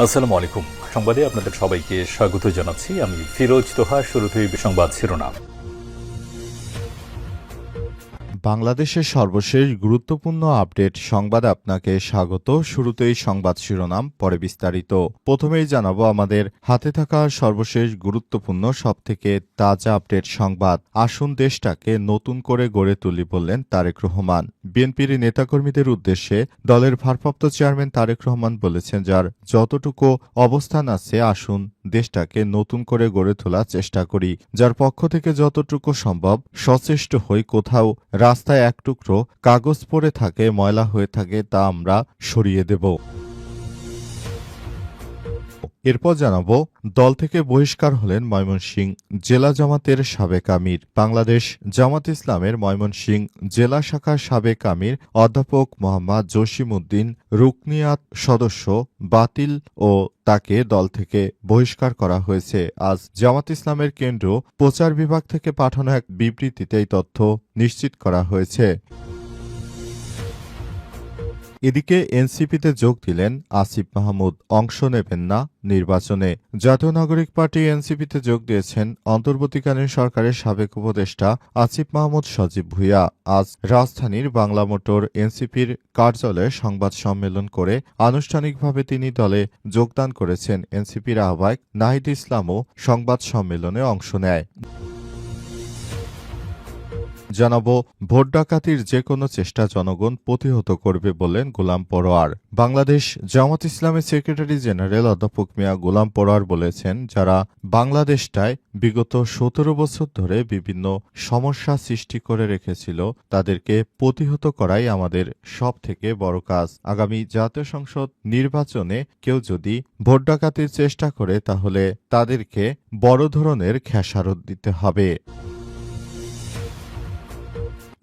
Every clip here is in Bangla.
আসসালামু আলাইকুম। সংবাদে আপনাদের সবাইকে স্বাগত জানাচ্ছি। আমি ফিরোজ তোহা। শুরুতেই সংবাদ শিরোনাম। বাংলাদেশের সর্বশেষ গুরুত্বপূর্ণ আপডেট সংবাদে আপনাকে স্বাগত। শুরুতেই সংবাদ শিরোনাম, পরে বিস্তারিত। প্রথমেই জানাবো আমাদের হাতে থাকা সর্বশেষ গুরুত্বপূর্ণ সবথেকে তাজা আপডেট সংবাদ। আসুন দেশটাকে নতুন করে গড়ে তুলি বললেন তারেক রহমান। বিএনপির নেতাকর্মীদের উদ্দেশ্যে দলের ভারপ্রাপ্ত চেয়ারম্যান তারেক রহমান বলেছেন, যার যতটুকু অবস্থান আছে আসুন দেশটাকে নতুন করে গড়ে তোলার চেষ্টা করি। যার পক্ষ থেকে যতটুকু সম্ভব সচেষ্ট হই। কোথাও রাস্তায় এক টুকরো কাগজ পড়ে থাকে, ময়লা হয়ে থাকে, তা আমরা সরিয়ে দেব। এরপর জানাবো, দল থেকে বহিষ্কার হলেন ময়মনসিংহ জেলা জামাতের সাবেক আমির। বাংলাদেশ জামাত ইসলামের ময়মনসিংহ জেলা শাখার সাবেক আমির অধ্যাপক মোহাম্মদ জসিম উদ্দিন রুকনিয়াত সদস্য বাতিল ও তাকে দল থেকে বহিষ্কার করা হয়েছে। আজ জামাত ইসলামের কেন্দ্র প্রচার বিভাগ থেকে পাঠানো এক বিবৃতিতে এই তথ্য নিশ্চিত করা হয়েছে। এদিকে এনসিপিতে যোগ দিলেন আসিফ মাহমুদ। অংশ নেবেন না নির্বাচনে। জাতীয় নাগরিক পার্টি এনসিপিতে যোগ দিয়েছেন অন্তর্বর্তীকালীন সরকারের সাবেক উপদেষ্টা আসিফ মাহমুদ সজীব ভুঁইয়া। আজ রাজধানীর বাংলা মোটর এনসিপির কার্যালয়ে সংবাদ সম্মেলন করে আনুষ্ঠানিকভাবে তিনি দলে যোগদান করেছেন। এনসিপির আহ্বায়ক নাহিদ ইসলামও সংবাদ সম্মেলনে অংশ নেয়। জানাবো, ভোট ডাকাতির যে কোনো চেষ্টা জনগণ প্রতিহত করবে বললেন গোলাম পরোয়ার। বাংলাদেশ জামাত ইসলামের সেক্রেটারি জেনারেল অধ্যাপক মিয়া গোলাম পরোয়ার বলেছেন, যারা বাংলাদেশটায় বিগত ১৭ বছর ধরে বিভিন্ন সমস্যা সৃষ্টি করে রেখেছিল তাদেরকে প্রতিহত করাই আমাদের সব থেকে বড় কাজ। আগামী জাতীয় সংসদ নির্বাচনে কেউ যদি ভোট ডাকাতির চেষ্টা করে তাহলে তাদেরকে বড় ধরনের খেসারত দিতে হবে।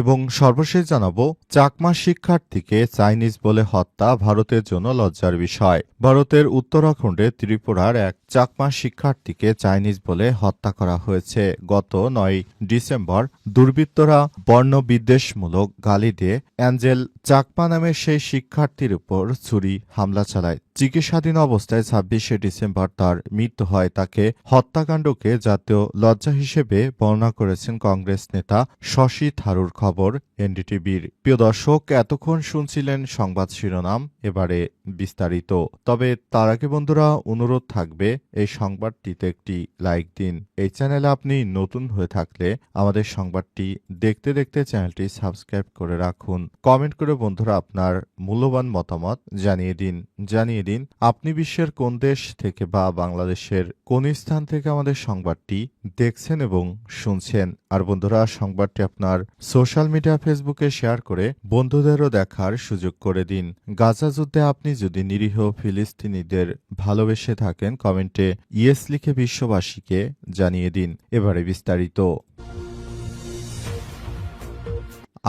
এবং সর্বশেষ জানাবো, চাকমা শিক্ষার্থীকে চাইনিজ বলে হত্যা ভারতের জন্য লজ্জার বিষয়। ভারতের উত্তরাখণ্ডে ত্রিপুরার এক চাকমা শিক্ষার্থীকে চাইনিজ বলে হত্যা করা হয়েছে। গত ৯ ডিসেম্বর দুর্বৃত্তরা বর্ণবিদ্বেষমূলক গালি দিয়ে অ্যাঞ্জেল চাকমা নামের সেই শিক্ষার্থীর উপর ছুরি হামলা চালায়। চিকিৎসাধীন অবস্থায় ২৬শে ডিসেম্বর তার মৃত্যু হয়। তাকে হত্যাকাণ্ডকে জাতীয় লজ্জা হিসেবে বর্ণনা করেছেন কংগ্রেস নেতা শশী থারুর। খবর এনডিটিভির। প্রিয় দর্শক, এতক্ষণ শুনছিলেন সংবাদ শিরোনাম, এবারে বিস্তারিত। তবে তার আগে বন্ধুরা, অনুরোধ থাকবে এই সংবাদটিতে একটি লাইক দিন। এই চ্যানেলে আপনি নতুন হয়ে থাকলে আমাদের সংবাদটি দেখতে দেখতে চ্যানেলটি সাবস্ক্রাইব করে রাখুন। কমেন্ট করে বন্ধুরা আপনার মূল্যবান মতামত জানিয়ে দিন আপনি বিশ্বের কোন দেশ থেকে বা বাংলাদেশের কোন স্থান থেকে আমাদের সংবাদটি দেখছেন এবং শুনছেন। আর বন্ধুরা, সংবাদটি আপনার সোশ্যাল মিডিয়া ফেসবুকে শেয়ার করে বন্ধুদেরও দেখার সুযোগ করে দিন। গাজা যুদ্ধে আপনি যদি নিরীহ ফিলিস্তিনিদের ভালোবেসে থাকেন, কমেন্টে ইয়েস লিখে বিশ্ববাসীকে জানিয়ে দিন। এবারে বিস্তারিত।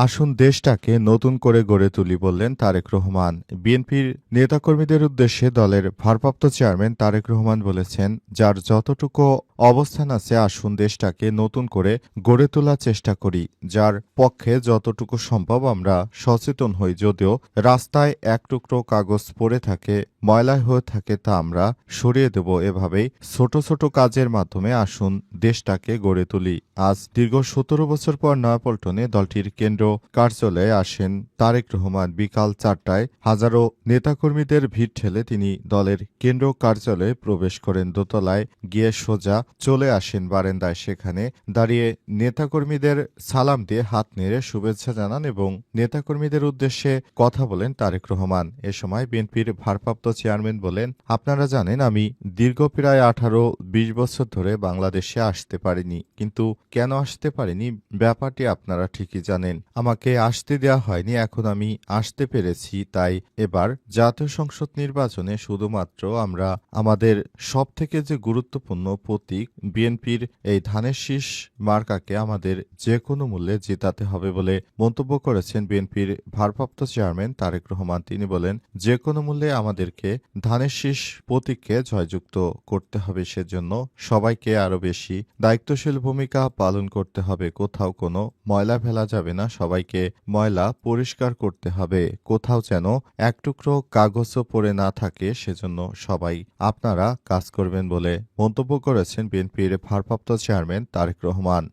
আসুন দেশটাকে নতুন করে গড়ে তুলি বললেন তারেক রহমান। বিএনপির নেতাকর্মীদের উদ্দেশ্যে দলের ভারপ্রাপ্ত চেয়ারম্যান তারেক রহমান বলেছেন, যার যতটুকু অবস্থান আছে আসুন দেশটাকে নতুন করে গড়ে তোলার চেষ্টা করি। যার পক্ষে যতটুকু সম্ভব আমরা সচেতন হই। যদিও রাস্তায় এক টুকরো কাগজ পড়ে থাকে, ময়লা হয়ে থাকে, তা আমরা সরিয়ে দেব। এভাবেই ছোট ছোট কাজের মাধ্যমে আসুন দেশটাকে গড়ে তুলি। আজ দীর্ঘ ১৭ বছর পর নয়াপল্টনে দলটির কেন্দ্র কার্যালয়ে আসেন তারেক রহমান। বিকাল ৪টায় হাজারো নেতাকর্মীদের ভিড় ঠেলে তিনি দলের কেন্দ্র কার্যালয়ে প্রবেশ করেন। দোতলায় গিয়ে সোজা চলে আসেন বারান্দায়। সেখানে দাঁড়িয়ে নেতাকর্মীদের সালাম দিয়ে হাত নেড়ে শুভেচ্ছা জানান এবং নেতাকর্মীদের উদ্দেশ্যে কথা বলেন তারেক রহমান। এ সময় বিএনপির ভারপ্রাপ্ত চেয়ারম্যান বলেন, আপনারা জানেন আমি দীর্ঘ প্রায় ১৮-২০ বছর ধরে বাংলাদেশে আসতে পারিনি, কিন্তু কেন আসতে পারিনি ব্যাপারটি আপনারা ঠিকই জানেন। আমাকে আসতে দেওয়া হয়নি, এখন আমি আসতে পেরেছি। তাই এবার জাতীয় সংসদ নির্বাচনে শুধুমাত্র আমরা আমাদের সবথেকে যে গুরুত্বপূর্ণ প্রতীক প্রতীক বিএনপির এই ধানের শীষ মার্কাকে আমাদের যে কোনো মূল্যে জেতাতে হবে বলে মন্তব্য করেছেন বিএনপির ভারপ্রাপ্ত চেয়ারম্যান তারেক রহমান। তিনি বলেন, যে কোনো মূল্যে আমাদেরকে ধানের শীষ প্রতীককে জয়যুক্ত করতে হবে। সেজন্য সবাইকে আরও বেশি দায়িত্বশীল ভূমিকা পালন করতে হবে। কোথাও কোনো ময়লা ফেলা যাবে না, সবাইকে ময়লা পরিষ্কার করতে হবে। কোথাও যেন এক টুকরো কাগজও পড়ে না থাকে, সেজন্য সবাই আপনারা কাজ করবেন বলে মন্তব্য করেছেন বিএনপির ভারপ্রাপ্ত চেয়ারম্যান তারেক রহমান।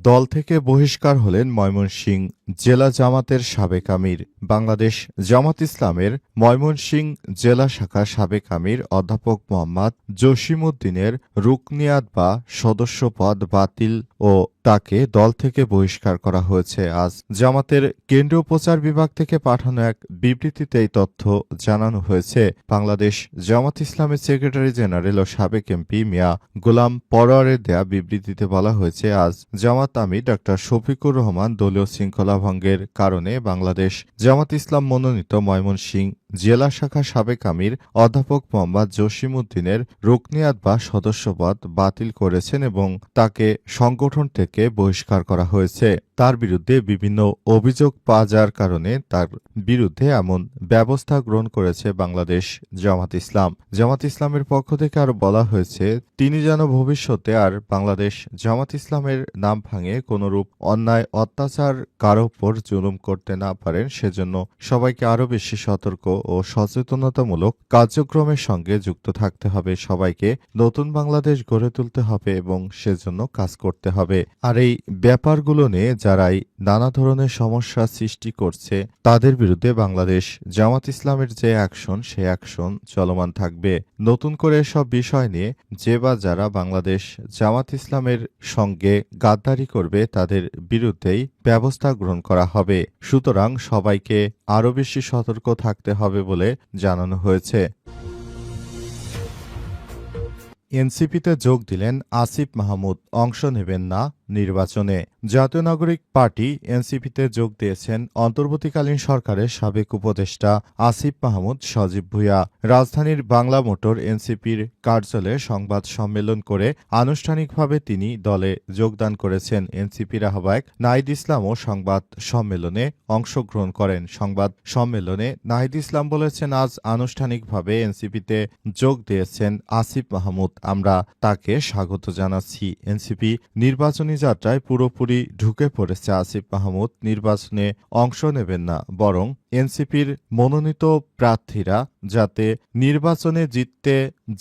দল থেকে বহিষ্কার হলেন ময়মনসিংহ জেলা জামাতের সাবেক আমির। বাংলাদেশ জামাত ইসলামের ময়মনসিংহ জেলা শাখার সাবেক আমির অধ্যাপক মোহাম্মদ জসিমউদ্দিনের রুকনিয়াত বা সদস্যপদ বাতিল ও তাকে দল থেকে বহিষ্কার করা হয়েছে। আজ জামাতের কেন্দ্রীয় প্রচার বিভাগ থেকে পাঠানো এক বিবৃতিতে এই তথ্য জানানো হয়েছে। বাংলাদেশ জামাত ইসলামের সেক্রেটারি জেনারেল ও সাবেক এমপি মিয়া গোলাম পরোয়ারের দেয়া বিবৃতিতে বলা হয়েছে, আজ জামাত আমির ডা শফিকুর রহমান দলীয় শৃঙ্খলা ভঙ্গের কারণে বাংলাদেশ জামাত ইসলাম মনোনীত ময়মনসিংহ জেলা শাখা সাবেক আমির অধ্যাপক মোহাম্মদ জসিমউদ্দিনের রুকনিয়াত বা সদস্যপদ বাতিল করেছেন এবং তাকে সংগঠন থেকে বহিষ্কার করা হয়েছে। তার বিরুদ্ধে বিভিন্ন অভিযোগ পাওয়া যাওয়ার কারণে তার বিরুদ্ধে এমন ব্যবস্থা গ্রহণ করেছে বাংলাদেশ জামাত ইসলাম। জামাত ইসলামের পক্ষ থেকে আরো বলা হয়েছে, তিনি যেন ভবিষ্যতে আর বাংলাদেশ জামাত ইসলামের নাম ভাঙে কোনরূপ অন্যায় অত্যাচার কারো উপর জুলুম করতে না পারেন, সেজন্য সবাইকে আরো বেশি সতর্ক ও সচেতনতামূলক কার্যক্রমের সঙ্গে যুক্ত থাকতে হবে। সবাইকে নতুন বাংলাদেশ গড়ে তুলতে হবে এবং সেজন্য কাজ করতে হবে। আর এই ব্যাপারগুলো নিয়ে যারাই নানা ধরনের সমস্যা সৃষ্টি করছে তাদের বিরুদ্ধে বাংলাদেশ জামাত ইসলামের যে অ্যাকশন, সে অ্যাকশন চলমান থাকবে। নতুন করে এসব বিষয় নিয়ে যে বা যারা বাংলাদেশ জামাত ইসলামের সঙ্গে গাদ্দারি করবে তাদের বিরুদ্ধেই ব্যবস্থা গ্রহণ করা হবে। সুতরাং সবাইকে আরও বেশি সতর্ক থাকতে হবে বলে জানানো হয়েছে। এনসিপিতে যোগ দিলেন আসিফ মাহমুদ, অংশ নেবেন না নির্বাচনে। জাতীয় নাগরিক পার্টি এনসিপিতে যোগ দিয়েছেন অন্তর্বর্তীকালীন সরকারের সাবেক উপদেষ্টা আসিফ মাহমুদ সজীব ভুঁইয়া। রাজধানীর বাংলা মোটর এনসিপির কার্যালয়ে সংবাদ সম্মেলন করে আনুষ্ঠানিকভাবে তিনি দলে যোগদান করেছেন। এনসিপির আহ্বায়ক নাহিদ ইসলামও সংবাদ সম্মেলনে অংশগ্রহণ করেন। সংবাদ সম্মেলনে নাহিদ ইসলাম বলেছেন, আজ আনুষ্ঠানিকভাবে এনসিপিতে যোগ দিয়েছেন আসিফ মাহমুদ, আমরা তাকে স্বাগত জানাচ্ছি। এনসিপি নির্বাচনী যাত্রায় পুরোপুরি ঢুকে পড়েছে আসিফ মাহমুদ নির্বাচনে অংশ নেবেন না, বরং এনসিপির মনোনীত প্রার্থীরা যাতে নির্বাচনে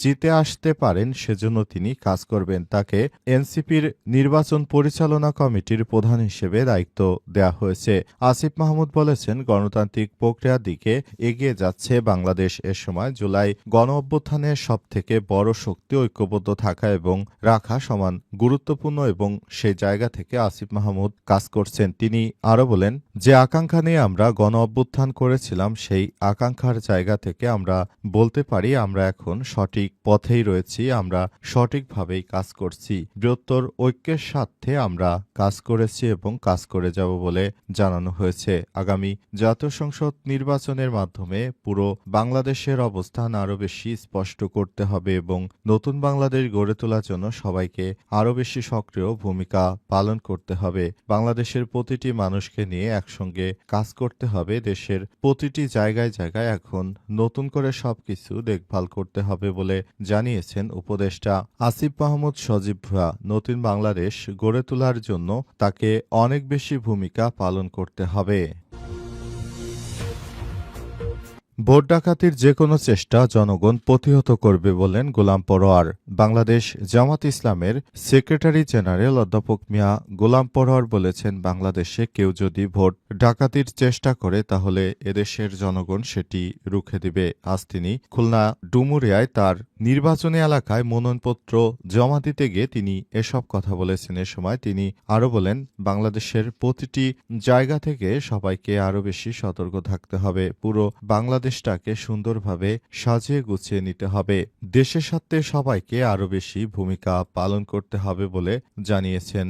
জিতে আসতে পারেন সেজন্য তিনি কাজ করবেন। তাকে এনসিপির নির্বাচন পরিচালনা কমিটির প্রধান হিসেবে দায়িত্ব দেওয়া হয়েছে। আসিফ মাহমুদ বলেছেন, গণতান্ত্রিক প্রক্রিয়ার দিকে এগিয়ে যাচ্ছে বাংলাদেশ। এ সময় জুলাই গণ অভ্যুত্থানের সবথেকে বড় শক্তি ঐক্যবদ্ধ থাকা এবং রাখা সমান গুরুত্বপূর্ণ এবং সেই জায়গা থেকে আসিফ মাহমুদ কাজ করছেন। তিনি আরো বলেন, যে আকাঙ্ক্ষা নিয়ে আমরা গণ অভ্যুত্থান করেছিলাম সেই আকাঙ্ক্ষার জায়গা থেকে আমরা বলতে পারি আমরা এখন সঠিক পথেই রয়েছি, আমরা সঠিকভাবেই কাজ করছি। বৃহত্তর ঐক্যের স্বার্থে আমরা কাজ করেছি এবং কাজ করে যাব বলে জানানো হয়েছে। আগামী জাতীয় সংসদ নির্বাচনের মাধ্যমে পুরো বাংলাদেশের অবস্থান আরও বেশি স্পষ্ট করতে হবে এবং নতুন বাংলাদেশ গড়ে তোলার জন্য সবাইকে আরও বেশি সক্রিয় ভূমিকা পালন করতে হবে। বাংলাদেশের প্রতিটি মানুষকে নিয়ে একসঙ্গে কাজ করতে হবে। দেশের প্রতিটি জায়গায় জায়গায় এখন নতুন করে সবকিছু দেখভাল করতে হবে বলে জানিয়েছেন উপদেষ্টা আসিফ মাহমুদ সজীব ভুঁইয়া। নতুন বাংলাদেশ গড়ে তোলার জন্য তাকে অনেক বেশি ভূমিকা পালন করতে হবে। ভোট ডাকাতির যে কোনো চেষ্টা জনগণ প্রতিহত করবে বললেন গোলাম পরোয়ার। বাংলাদেশ জামাত ইসলামের সেক্রেটারি জেনারেল অধ্যাপক মিয়া গোলাম পরোয়ার বলেছেন, বাংলাদেশে কেউ যদি ভোট ডাকাতির চেষ্টা করে তাহলে এদেশের জনগণ সেটি রুখে দিবে। আজ তিনি খুলনা ডুমুরিয়ায় তার নির্বাচনী এলাকায় মনোনয়নপত্র জমা দিতে গিয়ে তিনি এসব কথা বলেছেন। এ সময় তিনি আরো বলেন, বাংলাদেশের প্রতিটি জায়গা থেকে সবাইকে আরো বেশি সতর্ক থাকতে হবে। পুরো বাংলাদেশ বাংলাদেশটাকে সুন্দরভাবে সাজিয়ে গুছিয়ে নিতে হবে। দেশের স্বার্থে সবাইকে আরও বেশি ভূমিকা পালন করতে হবে বলে জানিয়েছেন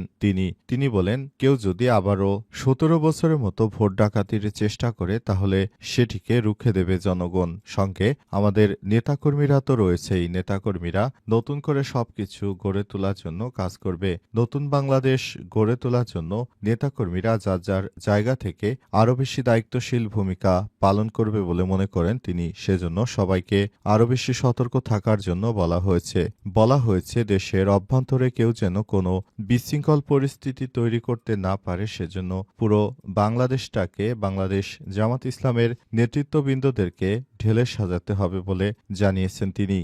তিনি বলেন, কেউ যদি আবারও ১৭ বছরের মতো ভোট ডাকাতির চেষ্টা করে তাহলে সেটিকে রুখে দেবে জনগণ। সঙ্গে আমাদের নেতাকর্মীরা তো রয়েছেই, নেতাকর্মীরা নতুন করে সবকিছু গড়ে তোলার জন্য কাজ করবে। নতুন বাংলাদেশ গড়ে তোলার জন্য নেতাকর্মীরা যার যার জায়গা থেকে আরও বেশি দায়িত্বশীল ভূমিকা পালন করবে বলে মনে করেন তিনি। সেজন্য সবাইকে আরও বেশি সতর্ক থাকার জন্য বলা হয়েছে দেশের অভ্যন্তরে কেউ যেন কোনো বিশৃঙ্খল পরিস্থিতি তৈরি করতে না পারে, সেজন্য পুরো বাংলাদেশটাকে বাংলাদেশ জামাত ইসলামের নেতৃত্ববৃন্দদেরকে ঢেলে সাজাতে হবে বলে জানিয়েছেন তিনি।